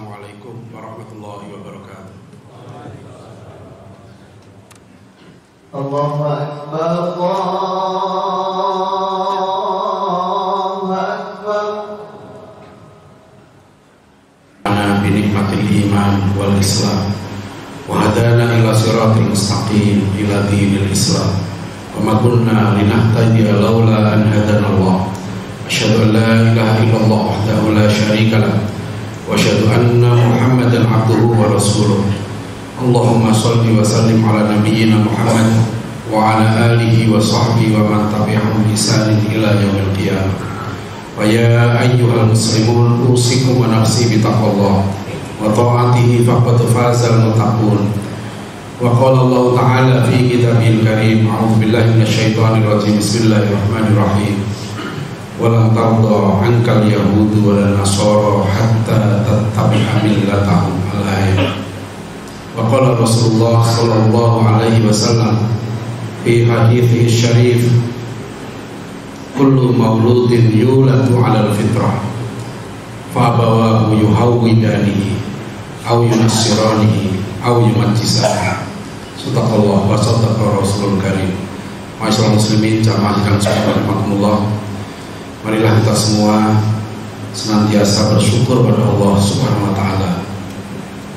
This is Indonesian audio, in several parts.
Assalamualaikum warahmatullahi wabarakatuh. Allahu Akbar, Allahu Akbar. Ana binikmatil iman wal islam wa hadana ila siratil mustaqim ila dinil islam wa ma kunna linahtadiya laula an hadana Allah. Asyhadu an la ilaha illallah wahdahu la syarika lah wa asyhadu anna Muhammadan abduhu wa rasuluh. Allahumma shalli wa sallim ala nabiyyina Muhammad wa ala alihi wa sahbihi wa man tabi'ahum bi ihsanin ila yaumil qiyamah. Wa ya ayyuhal muslimun usikum wa nafsi bi taqwallah wa ta'atihi faqad fazal muttaqun. Wa qala Allah ta'ala fi kitabil karim, a'udzu billahi minasyaitonir rajim, bismillahirrahmanirrahim. Walan tarda ankal yahudu walan nasara hatta tattabi'a millatahum. Al-ayat. Wa qala Rasulullah sallallahu alaihi wasallam fi hadithi syarif, kullu mauludin yuladu 'alal fitrah fa abawahu yuhawwidanihi aw yunassiranihi aw yumajjisanihi. Sadaqallah wa sadaqa Rasulul Karim. Ma'asyiral muslimin jamaah yang rahimakumullah. Marilah kita semua senantiasa bersyukur pada Allah Subhanahu wa taala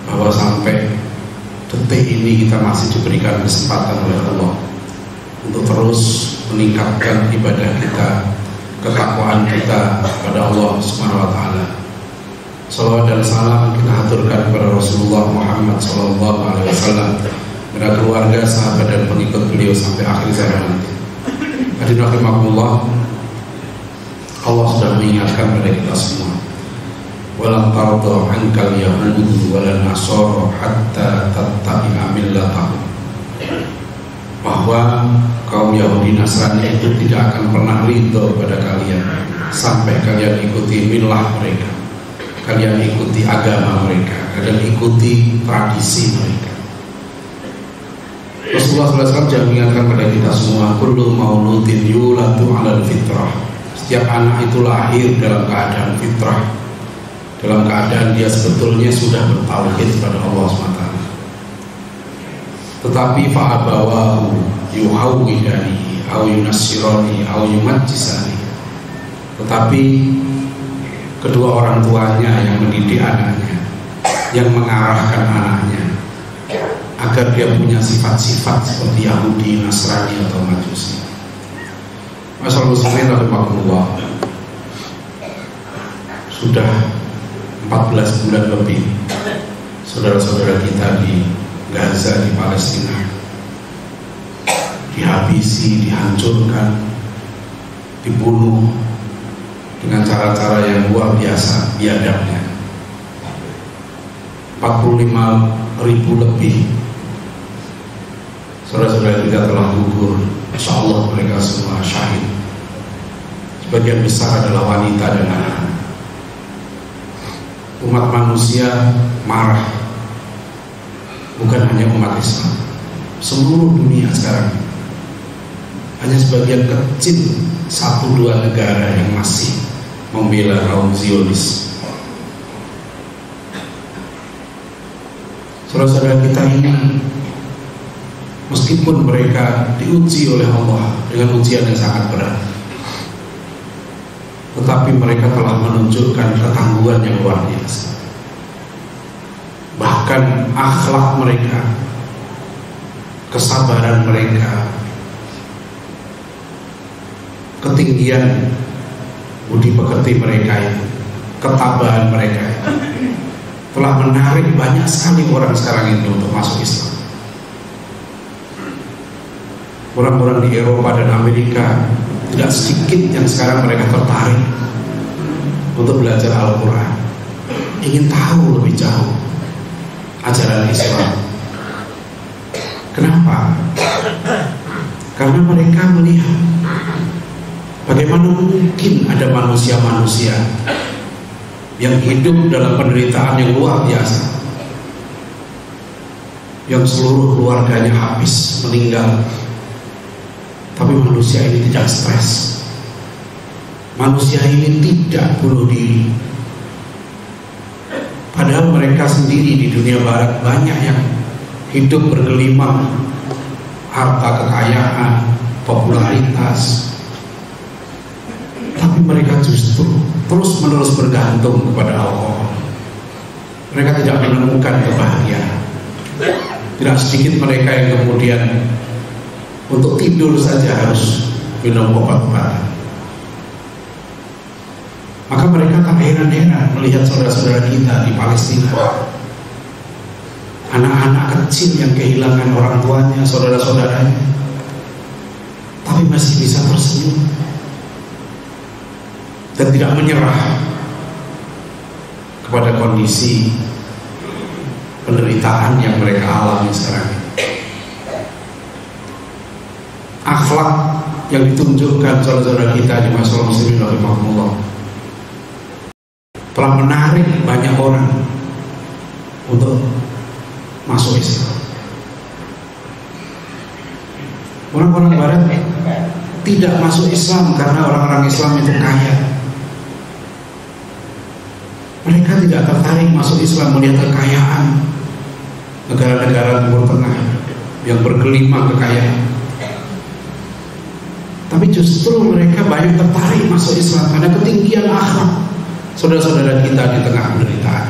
bahwa sampai detik ini kita masih diberikan kesempatan oleh Allah untuk terus meningkatkan ibadah kita, ketakwaan kita kepada Allah Subhanahu wa taala. Salawat dan salam kita haturkan kepada Rasulullah Muhammad sallallahu alaihi wasallam, kepada keluarga, sahabat dan pengikut beliau sampai akhir zaman nanti. Hadirin rahimakumullah, Allah sudah mengingatkan pada kita semua, walan tarda ankal yahudu walan nasara hatta tattabi'a millatahum, bahwa kaum Yahudi Nasrani itu tidak akan pernah ridho pada kalian sampai kalian ikuti milah mereka, kalian ikuti agama mereka, kalian ikuti tradisi mereka. Rasulullah SAW juga mengingatkan pada kita semua, kullu mauludin yuladu 'alal fitrah. Setiap anak itu lahir dalam keadaan fitrah, dalam keadaan dia sebetulnya sudah bertauhid kepada Allah SWT. Tetapi fa'abawahu yuhawwidani aw yunassirani aw yumajjisani, tetapi kedua orang tuanya yang mendidik anaknya, yang mengarahkan anaknya agar dia punya sifat-sifat seperti Yahudi, Nasrani atau Majusi. Masyaallah muslimin rahimakumullah, sudah 14 bulan lebih saudara-saudara kita di Gaza, di Palestina dihabisi, dihancurkan, dibunuh dengan cara-cara yang luar biasa biadabnya. 45.000 lebih saudara-saudara kita telah gugur. Insya Allah mereka semua syahid. Sebagian besar adalah wanita dan anak. Umat manusia marah, bukan hanya umat Islam, seluruh dunia sekarang. Hanya sebagian kecil 1-2 negara yang masih membela kaum Zionis. Saudara-saudara kita ini, meskipun mereka diuji oleh Allah dengan ujian yang sangat berat, tetapi mereka telah menunjukkan ketangguhan yang luar biasa. Bahkan akhlak mereka, kesabaran mereka, ketinggian budi pekerti mereka, ketabahan mereka telah menarik banyak sekali orang sekarang ini untuk masuk Islam. Orang-orang di Eropa dan Amerika tidak sedikit yang sekarang mereka tertarik untuk belajar Al-Quran, ingin tahu lebih jauh ajaran Islam. Kenapa? Karena mereka melihat bagaimana mungkin ada manusia-manusia yang hidup dalam penderitaan yang luar biasa, yang seluruh keluarganya habis meninggal, tapi manusia ini tidak stres. Manusia ini tidak bunuh diri. Padahal mereka mereka sendiri di dunia barat banyak yang hidup bergelimang harta kekayaan, popularitas, tapi mereka justru terus-menerus bergantung kepada Allah. Mereka tidak menemukan kebahagiaan. Tidak sedikit mereka yang kemudian untuk tidur saja harus minum obat-obatan. Maka mereka tak heran-heran melihat saudara-saudara kita di Palestina, anak-anak kecil yang kehilangan orang tuanya, saudara-saudaranya, tapi masih bisa tersenyum dan tidak menyerah kepada kondisi penderitaan yang mereka alami sekarang. Akhlak yang ditunjukkan saudara-saudara kita di masyarakat muslimin rahimahumullah telah menarik banyak orang untuk masuk Islam. Orang-orang barat tidak masuk Islam karena orang-orang Islam itu kaya. Mereka tidak tertarik masuk Islam melihat kekayaan negara-negara Timur Tengah yang bergelimang kekayaan. Tapi justru mereka banyak tertarik masuk Islam karena ketinggian akhlak saudara-saudara kita di tengah penderitaan.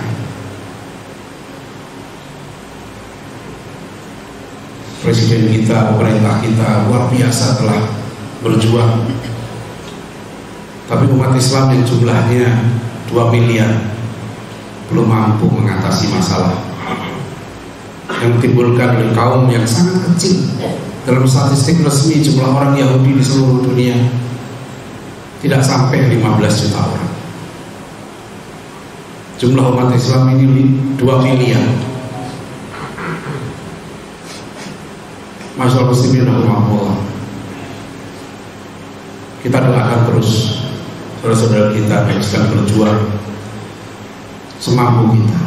Presiden kita, pemerintah kita luar biasa telah berjuang. Tapi umat Islam yang jumlahnya 2 miliar belum mampu mengatasi masalah yang ditimbulkan oleh kaum yang sangat kecil. Dalam statistik resmi jumlah orang Yahudi di seluruh dunia tidak sampai 15 juta orang. Jumlah umat Islam ini 2 miliar. Masyaallah muslimin rahimahullah. Kita doakan terus saudara-saudara kita yang sedang berjuang semampu kita.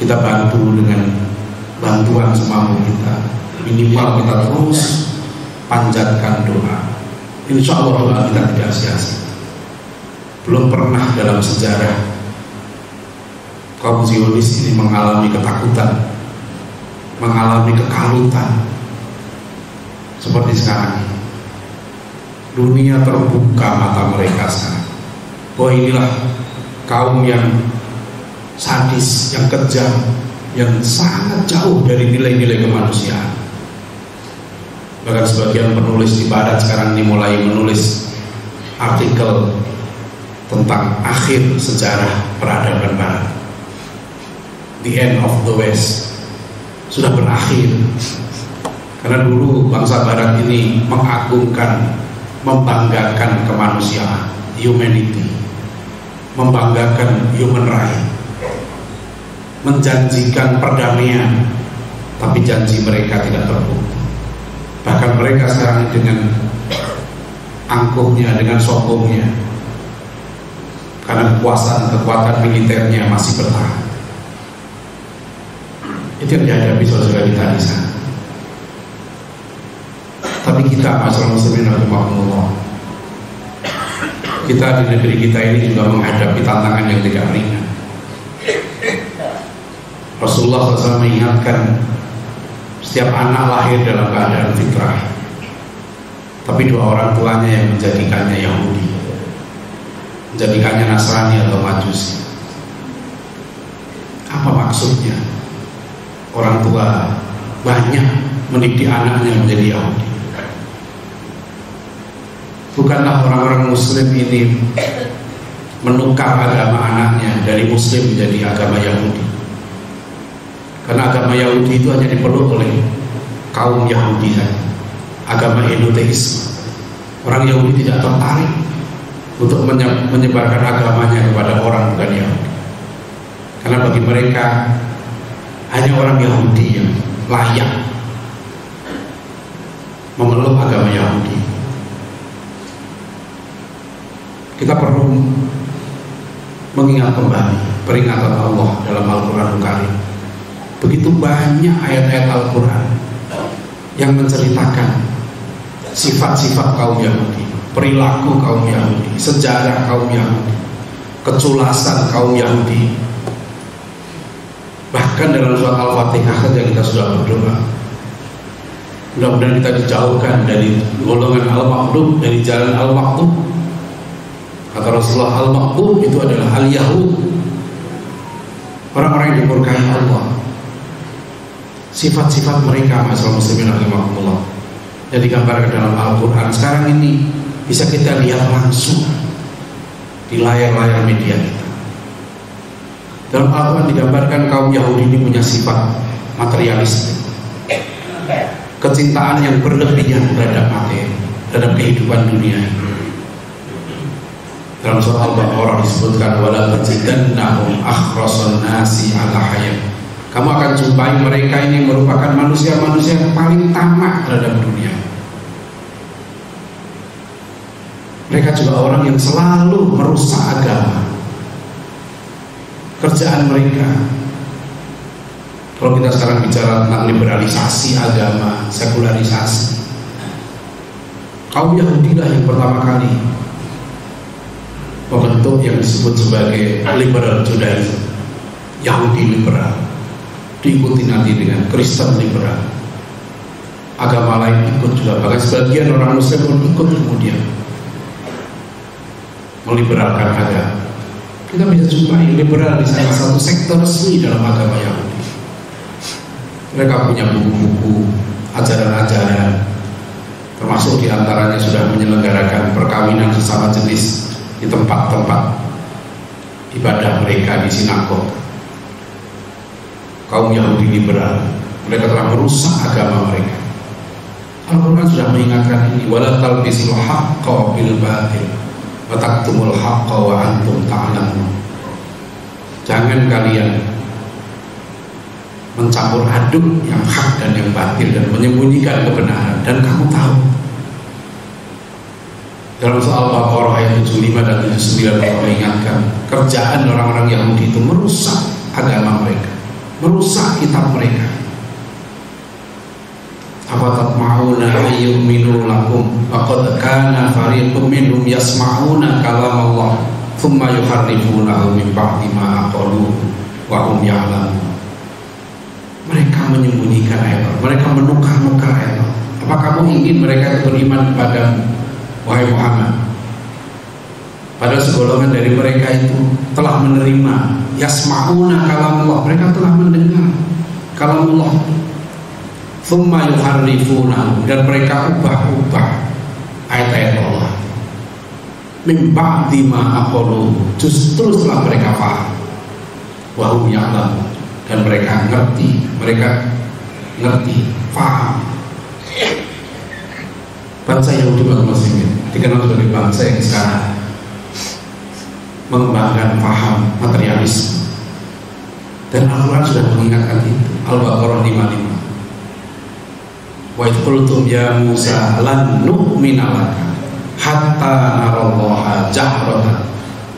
Kita bantu dengan bantuan semampu kita. Minimal kita terus panjatkan doa. Insya Allah doa kita tidak sia-sia. Belum pernah dalam sejarah kaum Zionis ini mengalami ketakutan, mengalami kekalutan seperti sekarang ini. Dunia terbuka mata mereka sekarang. Oh, inilah kaum yang sadis, yang kejam, yang sangat jauh dari nilai-nilai kemanusiaan. Bahkan sebagian penulis di Barat sekarang ini mulai menulis artikel tentang akhir sejarah peradaban Barat. The end of the West sudah berakhir. Karena dulu bangsa Barat ini mengagungkan, membanggakan kemanusiaan, humanity, membanggakan human right, menjanjikan perdamaian, tapi janji mereka tidak terbukti. Bahkan mereka sekarang dengan angkuhnya, dengan sombongnya, karena kekuatan militernya masih bertahan. Itu yang dihadapi saudara kita di sana. Tapi kita masyarakat muslimin rahimahumullah, kita di negeri kita ini juga menghadapi tantangan yang tidak ringan. Rasulullah SAW mengingatkan setiap anak lahir dalam keadaan fitrah, tapi 2 orang tuanya yang menjadikannya Yahudi, menjadikannya Nasrani atau Majusi. Apa maksudnya? Orang tua banyak mendidik anaknya menjadi Yahudi. Bukanlah orang-orang Muslim ini menukar agama anaknya dari Muslim menjadi agama Yahudi. Karena agama Yahudi itu hanya dipeluk oleh kaum Yahudi saja. Agama enoteisme. Orang Yahudi tidak tertarik untuk menyebarkan agamanya kepada orang bukan Yahudi. Karena bagi mereka hanya orang Yahudi yang layak memeluk agama Yahudi. Kita perlu mengingat kembali peringatan Allah dalam Al-Quranul Karim. Begitu banyak ayat-ayat Al-Quran yang menceritakan sifat-sifat kaum Yahudi, perilaku kaum Yahudi, sejarah kaum Yahudi, keculasan kaum Yahudi. Bahkan Bahkan dalam surat Al-Fatihah saja kita sudah berdoa, mudah-mudahan kita dijauhkan dari golongan al-makhdub, dari jalan al-makhdub. Kata Rasulullah, al-makhdub itu adalah al-Yahud, orang-orang yang dimurkai Allah. Sifat-sifat mereka, masalah muslimin rahimahumullah, yang digambarkan dalam Al-Quran sekarang ini bisa kita lihat langsung di layar-layar media kita. Dalam Al-Quran digambarkan kaum Yahudi ini punya sifat materialistik, kecintaan yang berlebihan terhadap materi, terhadap kehidupan dunia. Dalam surah Al-Baqarah disebutkan, wala tajidannahum akhrasan nasi ala hayat. Kamu akan jumpai mereka ini merupakan manusia-manusia yang paling tamak terhadap dunia. Mereka juga orang yang selalu merusak agama. Kerjaan mereka, kalau kita sekarang bicara tentang liberalisasi agama, sekularisasi, kaum Yahudi lah yang pertama kali membentuk yang disebut sebagai liberal Judaism, Yahudi liberal, diikuti nanti dengan Kristen liberal. Agama lain ikut juga, bahkan sebagian orang Muslim pun ikut kemudian meliberalkan agama. Kita bisa jumpai liberal di salah satu sektor resmi dalam agama Yahudi. Mereka punya buku-buku, ajaran-ajaran, termasuk diantaranya sudah menyelenggarakan perkawinan sesama jenis di tempat-tempat ibadah mereka di sinagog. Kaum Yahudi liberal, mereka telah merusak agama mereka. Al-Quran sudah mengingatkan ini, wala talbisul haqqa bil batil wa taktumul haqqa wa antum ta'lamun. Jangan kalian mencampur aduk yang hak dan yang batil dan menyembunyikan kebenaran, dan kamu tahu. Dalam soal Al-Baqarah ayat 75 dan 79 Allah mengingatkan kerjaan orang-orang Yahudi itu merusak agama mereka, merusak kitab mereka. Afatatma'una ayyuminu lakum faqad kana fariqum minhum yasma'una kalam Allah thumma yuharrifunahu min ba'di ma aqaluhu wa hum ya'lamun. Mereka menyembunyikan ayat, mereka menukar-nukar ayat. Apa kamu ingin mereka itu beriman kepadamu, wahai Muhammad? Padahal segolongan dari mereka itu telah menerima yasma'una kalam Allah, mereka telah mendengar kalam Allah. Thumma yuharrifunahu, dan mereka ubah-ubah ayat-ayat Allah. Min ba'di ma aqaluhu, justru setelah mereka paham. Wa hum ya'lamun, dan mereka ngerti, paham. Bangsa Yahudi bangsa Muslimin dikenal sebagai bangsa yang sekarang mengembangkan paham materialisme, dan Al-Quran sudah mengingatkan itu. Al-Baqarah 55. Wa idh qultum ya Musa lan nu'mina laka hatta narallaha jahratan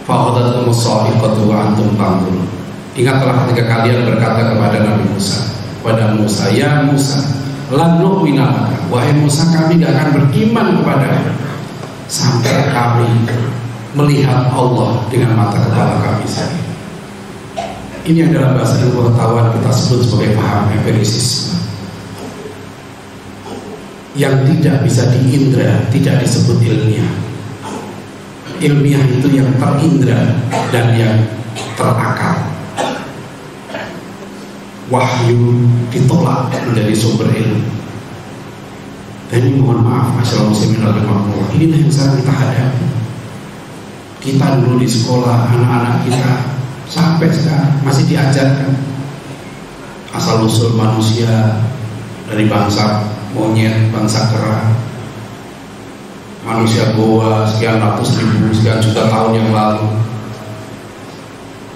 fa akhadhatkum as-sa'iqatu wa antum tanzurun. Ingatlah ketika kalian berkata kepada Nabi Musa, pada Musa, ya Musa lan nu'mina laka, wahai Musa kami tidak akan beriman kepadamu sampai kami melihat Allah dengan mata kepala kami sendiri. Ini adalah bahasa ilmu pengetahuan kita sebut sebagai paham empirisisme, yang tidak bisa diindra, tidak disebut ilmiah. Ilmiah itu yang terindra dan yang terakal. Wahyu ditolak menjadi sumber ilmu. Dan ini mohon maaf, masyaallah muslimin rahimahumullah, inilah yang sekarang kita hadapi. Kita dulu di sekolah, anak-anak kita sampai sekarang masih diajarkan asal usul manusia dari bangsa monyet, bangsa kera, manusia goa sekian ratus ribu, sekian juta tahun yang lalu.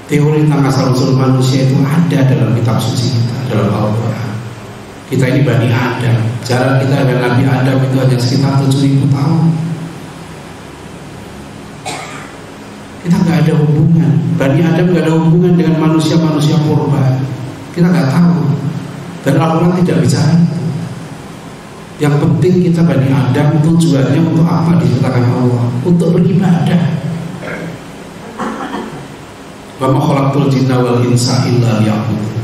Teori tentang asal usul manusia itu ada dalam kitab suci kita, dalam Al-Quran. Kita ini Bani Adam, jarak kita dengan Nabi Adam itu hanya sekitar 7.000 tahun. Kita nggak ada hubungan, Bani Adam nggak ada hubungan dengan manusia-manusia purba. Kita nggak tahu, dan Al-Quran tidak bicara itu. Yang penting kita Bani Adam tujuannya untuk apa diciptakan Allah? Untuk beribadah. Wa ma khalaqtul jinna wal insa illa liya'budun.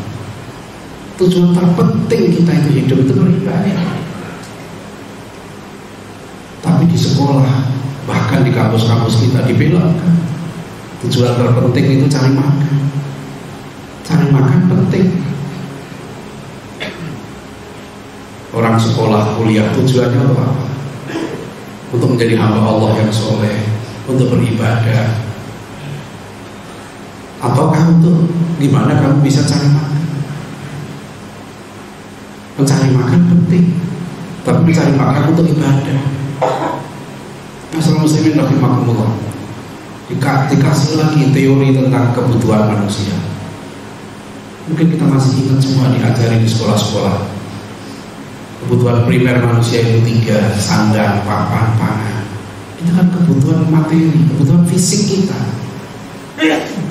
Tujuan terpenting kita itu hidup itu beribadah. Tapi di sekolah, bahkan di kampus-kampus kita dibelokkan. Tujuan terpenting itu cari makan. Cari makan penting. Orang sekolah, kuliah tujuannya apa? Untuk menjadi hamba Allah yang soleh, untuk beribadah. Ataukah untuk gimana kamu bisa cari makan? Mencari makan penting, tapi mencari makan untuk ibadah. Masalah muslimin rahimakumullah. Dikasih lagi teori tentang kebutuhan manusia. Mungkin kita masih ingat semua diajari di sekolah-sekolah. Kebutuhan primer manusia itu 3, sandang, papan, pangan. Itu kan kebutuhan materi, kebutuhan fisik kita.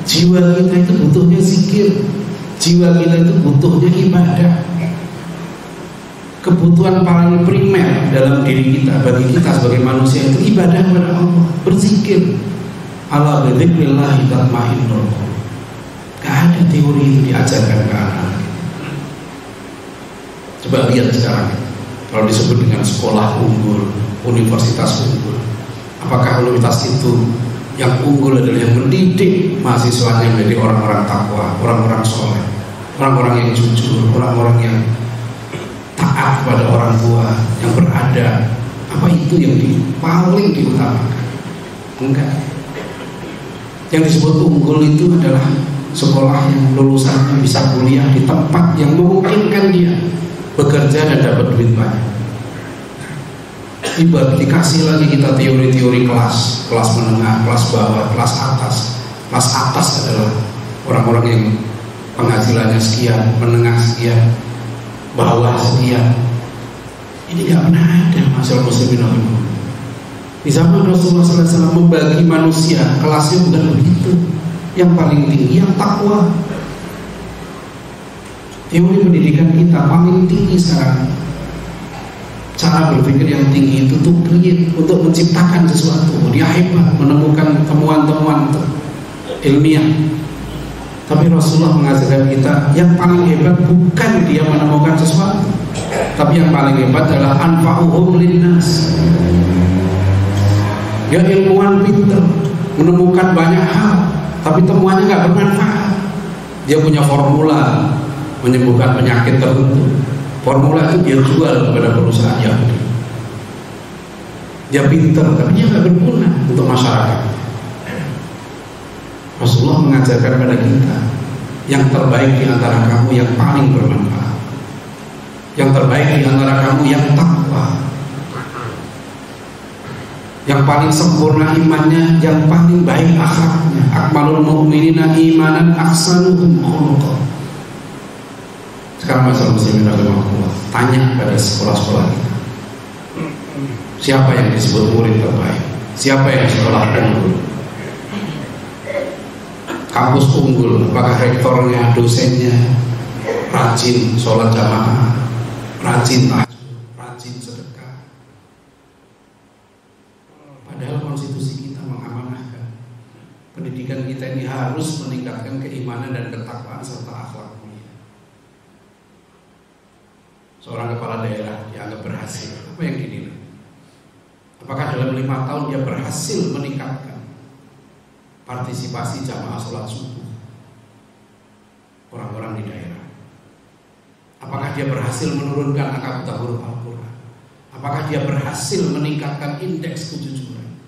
Jiwa kita itu butuhnya zikir. Jiwa kita itu butuhnya ibadah. Kebutuhan paling primer dalam diri kita, bagi kita sebagai manusia itu ibadah kepada Allah, berzikir. Ala bidzikrillah tatma'innul qulub. Gak ada teori itu diajarkan ke anak. Coba lihat sekarang, kalau disebut dengan sekolah unggul, universitas unggul, apakah universitas itu yang unggul adalah yang mendidik mahasiswanya menjadi orang-orang takwa, orang-orang soleh, orang-orang yang jujur, orang-orang yang taat kepada orang tua, yang beradab? Apa itu yang paling diutamakan? Enggak. Yang disebut unggul itu adalah sekolah yang lulusannya bisa kuliah di tempat yang memungkinkan dia bekerja dan dapat duit banyak. Ibarat dikasih lagi kita teori-teori kelas menengah, kelas bawah, kelas atas. Kelas atas adalah orang-orang yang penghasilannya sekian, menengah sekian, bawah sekian. Ini gak pernah ada masalah muslimin. Di zaman Rasulullah SAW membagi manusia, kelasnya bukan begitu. Yang paling tinggi yang takwa. Teori pendidikan kita paling tinggi sekarang. Cara berpikir yang tinggi itu untuk create, untuk menciptakan sesuatu. Dia hebat menemukan temuan-temuan ilmiah. Tapi Rasulullah mengajarkan kita yang paling hebat bukan dia menemukan sesuatu, tapi yang paling hebat adalah anfa'uhum linnas. Dia ilmuwan pinter, menemukan banyak hal, tapi temuannya nggak bermanfaat. Dia punya formula menyembuhkan penyakit tertentu. Formula itu dia jual kepada perusahaan Yahudi. Dia pinter, tapi dia nggak berguna untuk masyarakat. Rasulullah mengajarkan kepada kita yang terbaik di antara kamu yang paling bermanfaat, yang terbaik di antara kamu yang takwa, yang paling sempurna imannya, yang paling baik akhlaknya. Akmalul mu'minina imanan ahsanuhum khuluqan. Sekarang masalah muslimin rahimakumullah, tanya pada sekolah-sekolah kita, siapa yang disebut murid terbaik? Siapa yang sekolah unggul? Kampus unggul, apakah rektornya, dosennya rajin sholat jamaah, rajin tahajud, rajin sedekah? Padahal konstitusi kita mengamanahkan pendidikan kita ini harus meningkatkan keimanan dan ketakwaan serta akhlak mulia. Seorang kepala daerah dianggap berhasil, apa yang dinilai? Apakah dalam 5 tahun dia berhasil meningkatkan partisipasi jamaah sholat subuh orang-orang di daerah? Apakah dia berhasil menurunkan angka buta huruf Al-Quran? Apakah dia berhasil meningkatkan indeks kejujuran?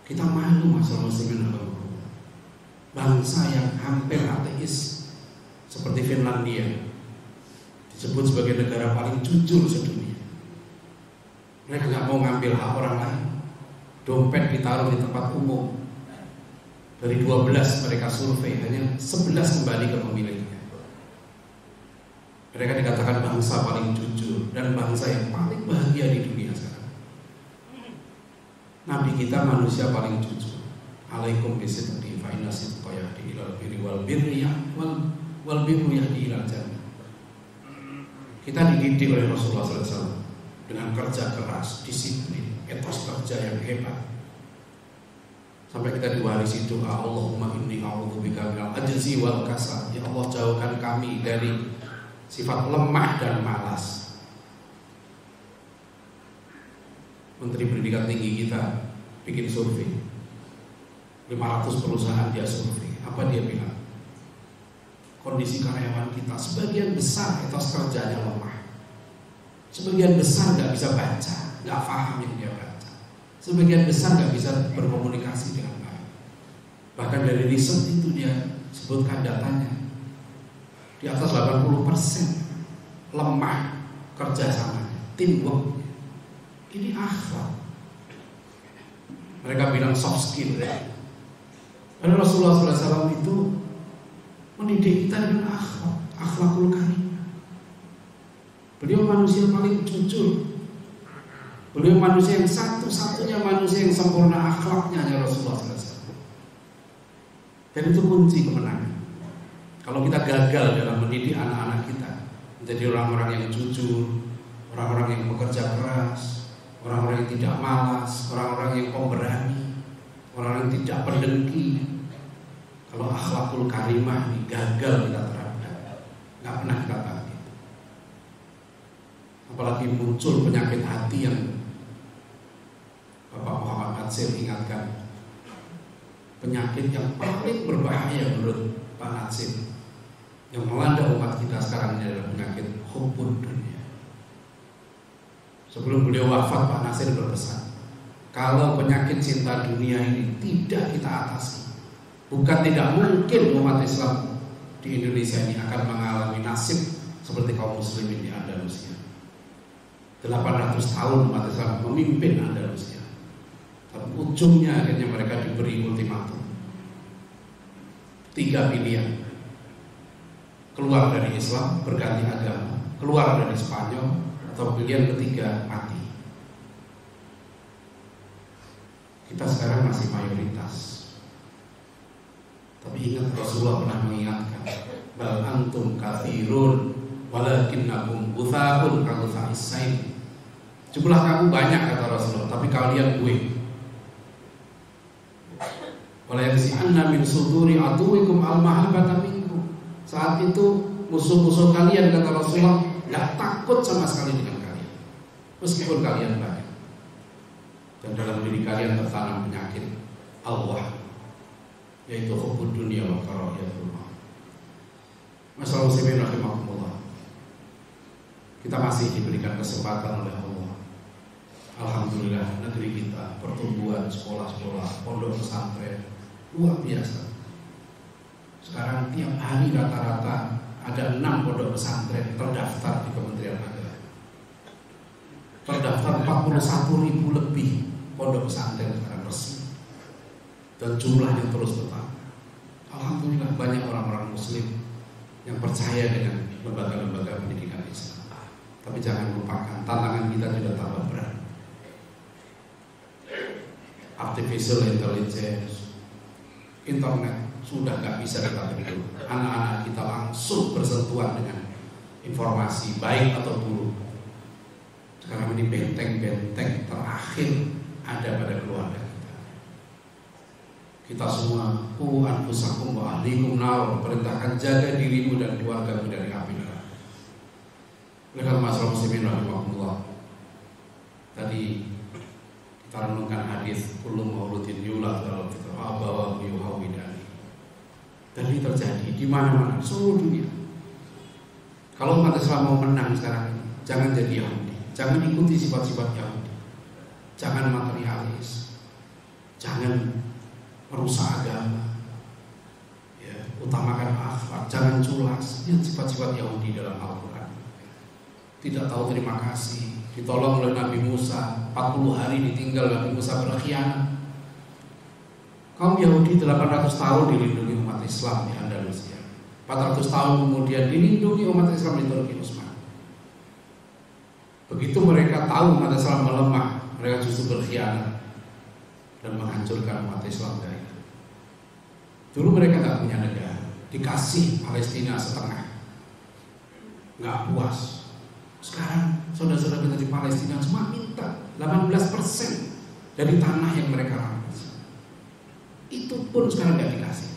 Kita malu masalah muslimin. Bangsa yang hampir ateis seperti Finlandia disebut sebagai negara paling jujur sedunia. Mereka nggak mau ngambil hak orang lain. Dompet ditaruh di tempat umum. Dari 12 mereka survei, hanya 11 kembali ke pemiliknya. Mereka dikatakan bangsa paling jujur dan bangsa yang paling bahagia di dunia sekarang. Nabi kita manusia paling jujur. Alaikum bisidqi fa inna sidqa yahdi ilal birri wal birri wal birru yahdi ilal jannah. Kita dididik oleh Rasulullah SAW dengan kerja keras, disiplin, etos kerja yang hebat. Sampai kita diwarisi doa, Allahumma inni a'udzubika minal ajzi wal kasal. Ya Allah, jauhkan kami dari sifat lemah dan malas. Menteri Pendidikan Tinggi kita bikin survei, 500 perusahaan dia survei. Apa dia bilang? Kondisi karyawan kita sebagian besar etos kerjanya lemah. Sebagian besar nggak bisa baca, nggak paham yang dia baca. Sebagian besar nggak bisa berkomunikasi dengan baik. Bahkan dari riset itu dia sebutkan datanya, di atas 80% lemah kerjasama, teamwork. Ini akhlak. Mereka bilang soft skill ya. Karena Rasulullah SAW itu mendidik kita dengan akhlak, akhlakul karimah. Beliau manusia paling jujur. Beliau manusia yang satu-satunya manusia yang sempurna akhlaknya, ya Rasulullah SAW. Dan itu kunci kemenangan. Kalau kita gagal dalam mendidik anak-anak kita menjadi orang-orang yang jujur, orang-orang yang bekerja keras, orang-orang yang tidak malas, orang-orang yang pemberani, orang-orang yang tidak berdengki. Kalau akhlakul karimah ini gagal kita terapkan, nggak pernah kita bangkit. Apalagi muncul penyakit hati yang Bapak Muhammad Natsir ingatkan, penyakit yang paling berbahaya menurut Pak Natsir yang melanda umat kita sekarang ini adalah penyakit hubbud dunia. Sebelum beliau wafat, Pak Nasir berpesan, kalau penyakit cinta dunia ini tidak kita atasi, bukan tidak mungkin umat Islam di Indonesia ini akan mengalami nasib seperti kaum muslimin di Andalusia. 800 tahun umat Islam memimpin Andalusia, tapi ujungnya akhirnya mereka diberi ultimatum, 3 pilihan: keluar dari Islam, berganti agama, keluar dari Spanyol, atau pilihan ketiga, mati. Kita sekarang masih mayoritas. Tapi ingat, Rasulullah pernah mengingatkan, bal antum katsirun walakinnakum ghutha'un kaghutha'is sail. Jumlah kamu banyak, kata Rasulullah, tapi kalian gue. Wala yanzi'anna min suduri aduwikum al-mahabbata minkum. Saat itu musuh-musuh kalian, kata Rasulullah, nggak takut sama sekali dengan kalian, meskipun kalian banyak. Dan dalam diri kalian tertanam penyakit Allah, yaitu hubbud dunia wa karahiyatul maut. Masyaallah muslimin rahimakumullah, kita masih diberikan kesempatan oleh Allah. Alhamdulillah, negeri kita pertumbuhan sekolah-sekolah, pondok pesantren luar biasa. Sekarang tiap hari rata-rata ada 6 pondok pesantren terdaftar di Kementerian Agama. Terdaftar 41.000 lebih pondok pesantren sekarang resmi, dan jumlahnya terus bertambah. Alhamdulillah, banyak orang-orang muslim yang percaya dengan lembaga-lembaga pendidikan Islam. Tapi jangan lupakan, tantangan kita juga tambah berat. Artificial intelligence, internet sudah gak bisa kita bendung. Anak-anak kita langsung bersentuhan dengan informasi baik atau buruk. Sekarang ini benteng-benteng terakhir ada pada keluarga kita. Kita semua, anfusakum wa ahlikum nar, perintahkan jaga dirimu dan keluargamu dari api neraka. Oleh karena masalah muslimin rahimahullah, tadi kita renungkan hadis kullu mauludin yulad ala fitrah abawahu yuhawidani. Dan ini terjadi di mana-mana, seluruh dunia. Kalau umat Islam mau menang sekarang ini, jangan jadi Yahudi, jangan ikuti sifat-sifat Yahudi, jangan materialis, jangan merusak agama, ya, utamakan akhlak, jangan culas. Ini sifat-sifat Yahudi dalam Al-Quran. Tidak tahu terima kasih, ditolong oleh Nabi Musa, 40 hari ditinggal Nabi Musa berkhianat. Kaum Yahudi 800 tahun dilindungi umat Islam di Andalusia, 400 tahun kemudian dilindungi umat Islam di Turki Utsman. Begitu mereka tahu umat Islam melemah, mereka justru berkhianat dan menghancurkan umat Islam dari itu. Dulu mereka gak punya negara, dikasih Palestina setengah, gak puas. Sekarang saudara-saudara kita di Palestina cuma minta 18% dari tanah yang mereka rampas. Itu pun sekarang nggak dikasih.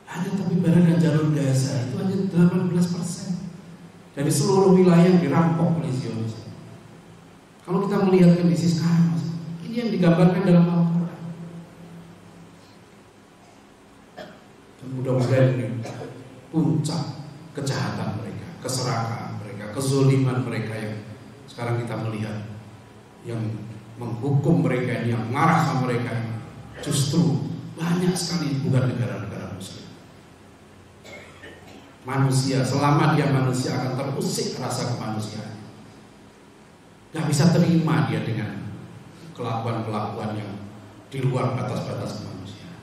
Hanya tapi barang dan jalur Gaza itu hanya 18% dari seluruh wilayah yang dirampok oleh Zionis. Kalau kita melihat kondisi sekarang, ini yang digambarkan dalam Al-Quran. Dan mudah-mudahan ini puncak kejahatan mereka, keserakahan mereka, kezoliman mereka yang sekarang kita melihat, yang menghukum mereka ini, yang marah sama mereka ini, justru banyak sekali bukan negara-negara Muslim. Manusia, selama dia manusia akan terusik rasa kemanusiaan. Gak bisa terima dia dengan kelakuan-kelakuan yang di luar batas-batas kemanusiaan.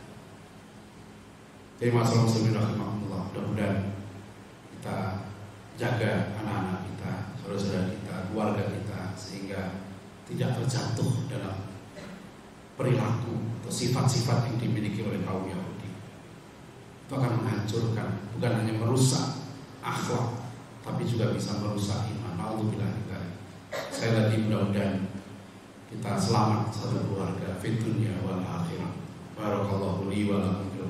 Jadi masalah muslimin rahimahullah, mudah-mudahan kita jaga anak-anak kita, saudara-saudara kita, keluarga kita, sehingga tidak terjatuh dalam perilaku atau sifat-sifat yang dimiliki oleh kaum Yahudi. Itu akan menghancurkan, bukan hanya merusak akhlak, tapi juga bisa merusak iman. Alhamdulillah. Sekali lagi mudah-mudahan kita selamat satu keluarga, fid dunya wal akhirah. Barakallahu li wa lakum fil